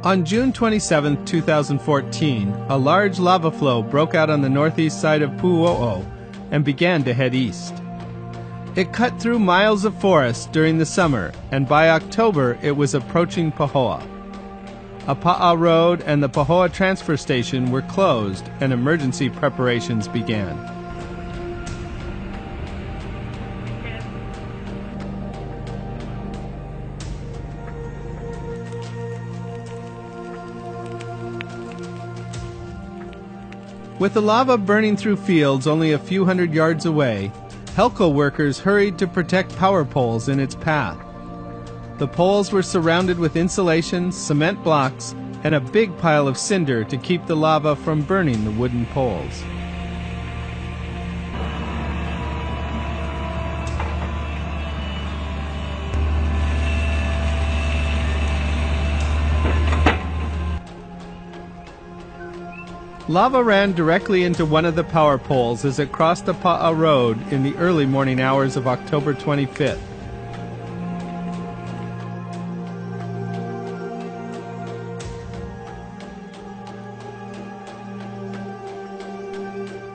On June 27, 2014, a large lava flow broke out on the northeast side of Pu'u'o and began to head east. It cut through miles of forest during the summer, and by October it was approaching Pahoa. Apa'a Road and the Pahoa transfer station were closed and emergency preparations began. With the lava burning through fields only a few hundred yards away, Helco workers hurried to protect power poles in its path. The poles were surrounded with insulation, cement blocks, and a big pile of cinder to keep the lava from burning the wooden poles. Lava ran directly into one of the power poles as it crossed the Pa'a Road in the early morning hours of October 25th.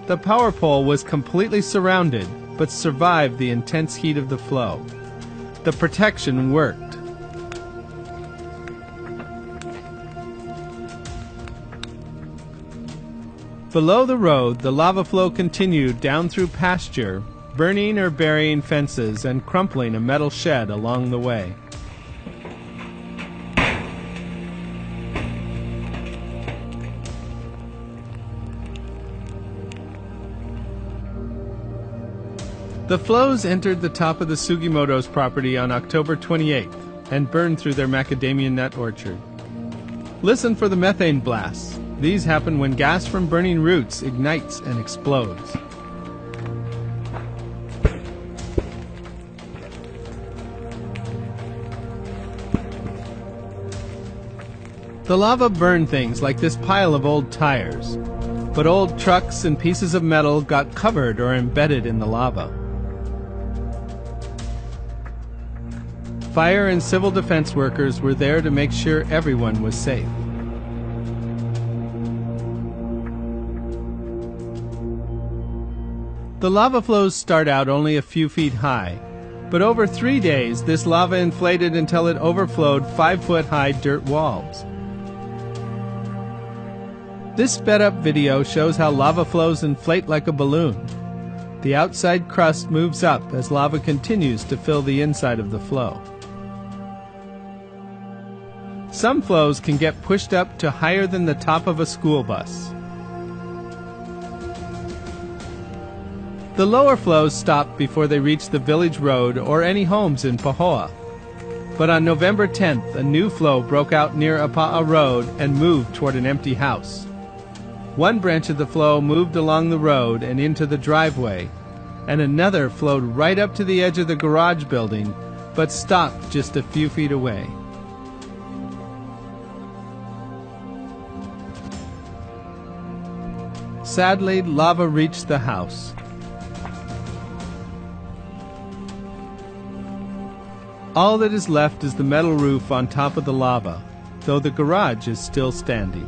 The power pole was completely surrounded, but survived the intense heat of the flow. The protection worked. Below the road, the lava flow continued down through pasture, burning or burying fences and crumpling a metal shed along the way. The flows entered the top of the Sugimoto's property on October 28th and burned through their macadamia nut orchard. Listen for the methane blasts. These happen when gas from burning roots ignites and explodes. The lava burned things like this pile of old tires, but old trucks and pieces of metal got covered or embedded in the lava. Fire and civil defense workers were there to make sure everyone was safe. The lava flows start out only a few feet high, but over 3 days this lava inflated until it overflowed 5-foot-high dirt walls. This sped-up video shows how lava flows inflate like a balloon. The outside crust moves up as lava continues to fill the inside of the flow. Some flows can get pushed up to higher than the top of a school bus. The lower flows stopped before they reached the village road or any homes in Pahoa. But on November 10th, a new flow broke out near Apa'a Road and moved toward an empty house. One branch of the flow moved along the road and into the driveway, and another flowed right up to the edge of the garage building, but stopped just a few feet away. Sadly, lava reached the house. All that is left is the metal roof on top of the lava, though the garage is still standing.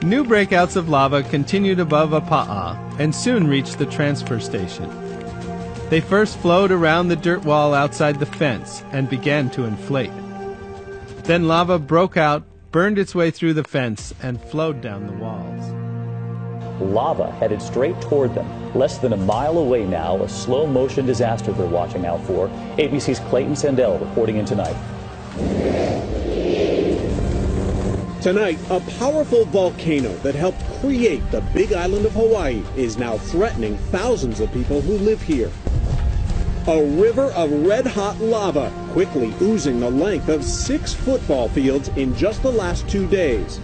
New breakouts of lava continued above Apa'a and soon reached the transfer station. They first flowed around the dirt wall outside the fence and began to inflate. Then lava broke out, burned its way through the fence, and flowed down the walls. Lava headed straight toward them. Less than a mile away now, a slow-motion disaster they're watching out for. ABC's Clayton Sandell reporting in tonight. Tonight, a powerful volcano that helped create the Big Island of Hawaii is now threatening thousands of people who live here. A river of red-hot lava quickly oozing the length of 6 football fields in just the last 2 days.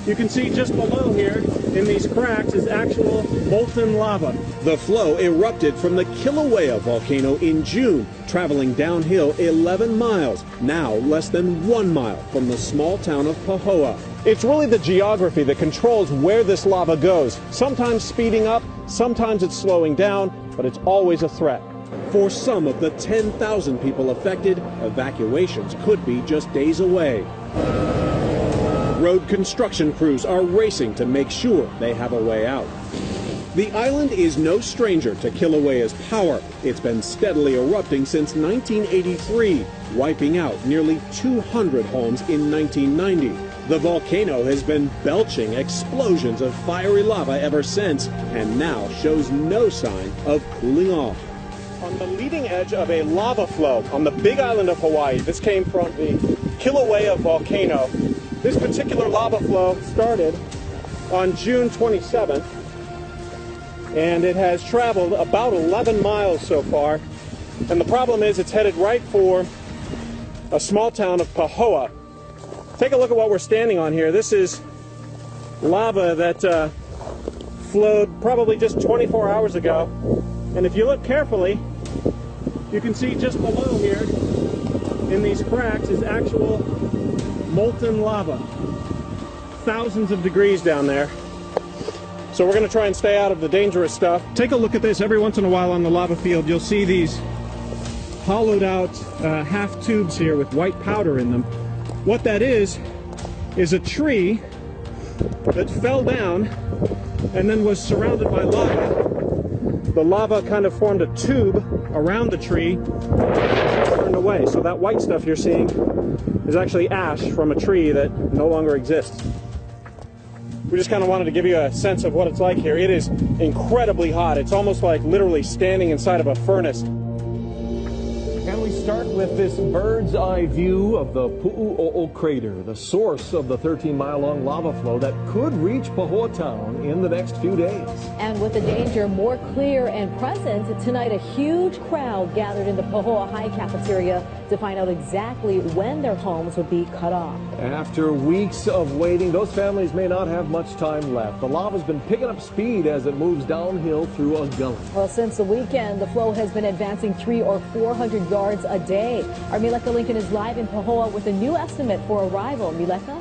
You can see just below here, in these cracks, is actual molten lava. The flow erupted from the Kilauea volcano in June, traveling downhill 11 miles, now less than 1 mile from the small town of Pahoa. It's really the geography that controls where this lava goes. Sometimes speeding up, sometimes it's slowing down, but it's always a threat. For some of the 10,000 people affected, evacuations could be just days away. Road construction crews are racing to make sure they have a way out. The island is no stranger to Kilauea's power. It's been steadily erupting since 1983, wiping out nearly 200 homes in 1990. The volcano has been belching explosions of fiery lava ever since, and now shows no sign of cooling off. On the leading edge of a lava flow on the big island of Hawaii, this came from the Kilauea volcano. This particular lava flow started on June 27th, and it has traveled about 11 miles so far. And the problem is it's headed right for a small town of Pahoa. Take a look at what we're standing on here. This is lava that flowed probably just 24 hours ago. And if you look carefully, you can see just below here in these cracks is actual molten lava. Thousands of degrees down there. So we're going to try and stay out of the dangerous stuff. Take a look at this. Every once in a while on the lava field, you'll see these hollowed out half tubes here with white powder in them. What that is a tree that fell down and then was surrounded by lava. The lava kind of formed a tube around the tree and turned away. So that white stuff you're seeing is actually ash from a tree that no longer exists. We just kind of wanted to give you a sense of what it's like here. It is incredibly hot. It's almost like literally standing inside of a furnace. And we start with this bird's eye view of the Pu'u'o'o crater, the source of the 13-mile-long lava flow that could reach Pahoa town in the next few days. And with the danger more clear and present, tonight a huge crowd gathered in the Pahoa High cafeteria to find out exactly when their homes would be cut off. After weeks of waiting, those families may not have much time left. The lava's been picking up speed as it moves downhill through a gully. Well, since the weekend, the flow has been advancing 300 or 400 yards a day. Our Mileka Lincoln is live in Pahoa with a new estimate for arrival. Mileka?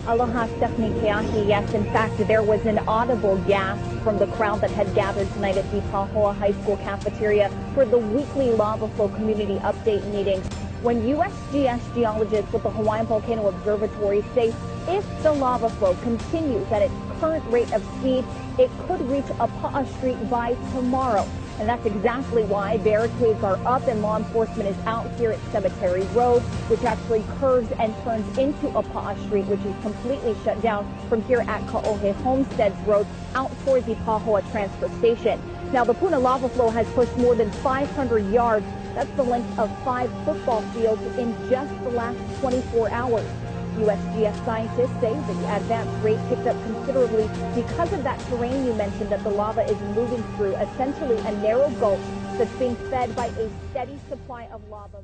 Aloha, Stephanie Keahi. Yes, in fact, there was an audible gasp from the crowd that had gathered tonight at the Pahoa High School cafeteria for the weekly lava flow community update meeting. When USGS geologists with the Hawaiian Volcano Observatory say if the lava flow continues at its current rate of speed, it could reach Apa'a Street by tomorrow. And that's exactly why barricades are up and law enforcement is out here at Cemetery Road, which actually curves and turns into Apa'a Street, which is completely shut down from here at Ka'ohe Homesteads Road out toward the Pahoa transfer station. Now, the Puna lava flow has pushed more than 500 yards. That's the length of 5 football fields in just the last 24 hours. USGS scientists say the advanced rate picked up considerably because of that terrain you mentioned that the lava is moving through, essentially a narrow gulch that's being fed by a steady supply of lava.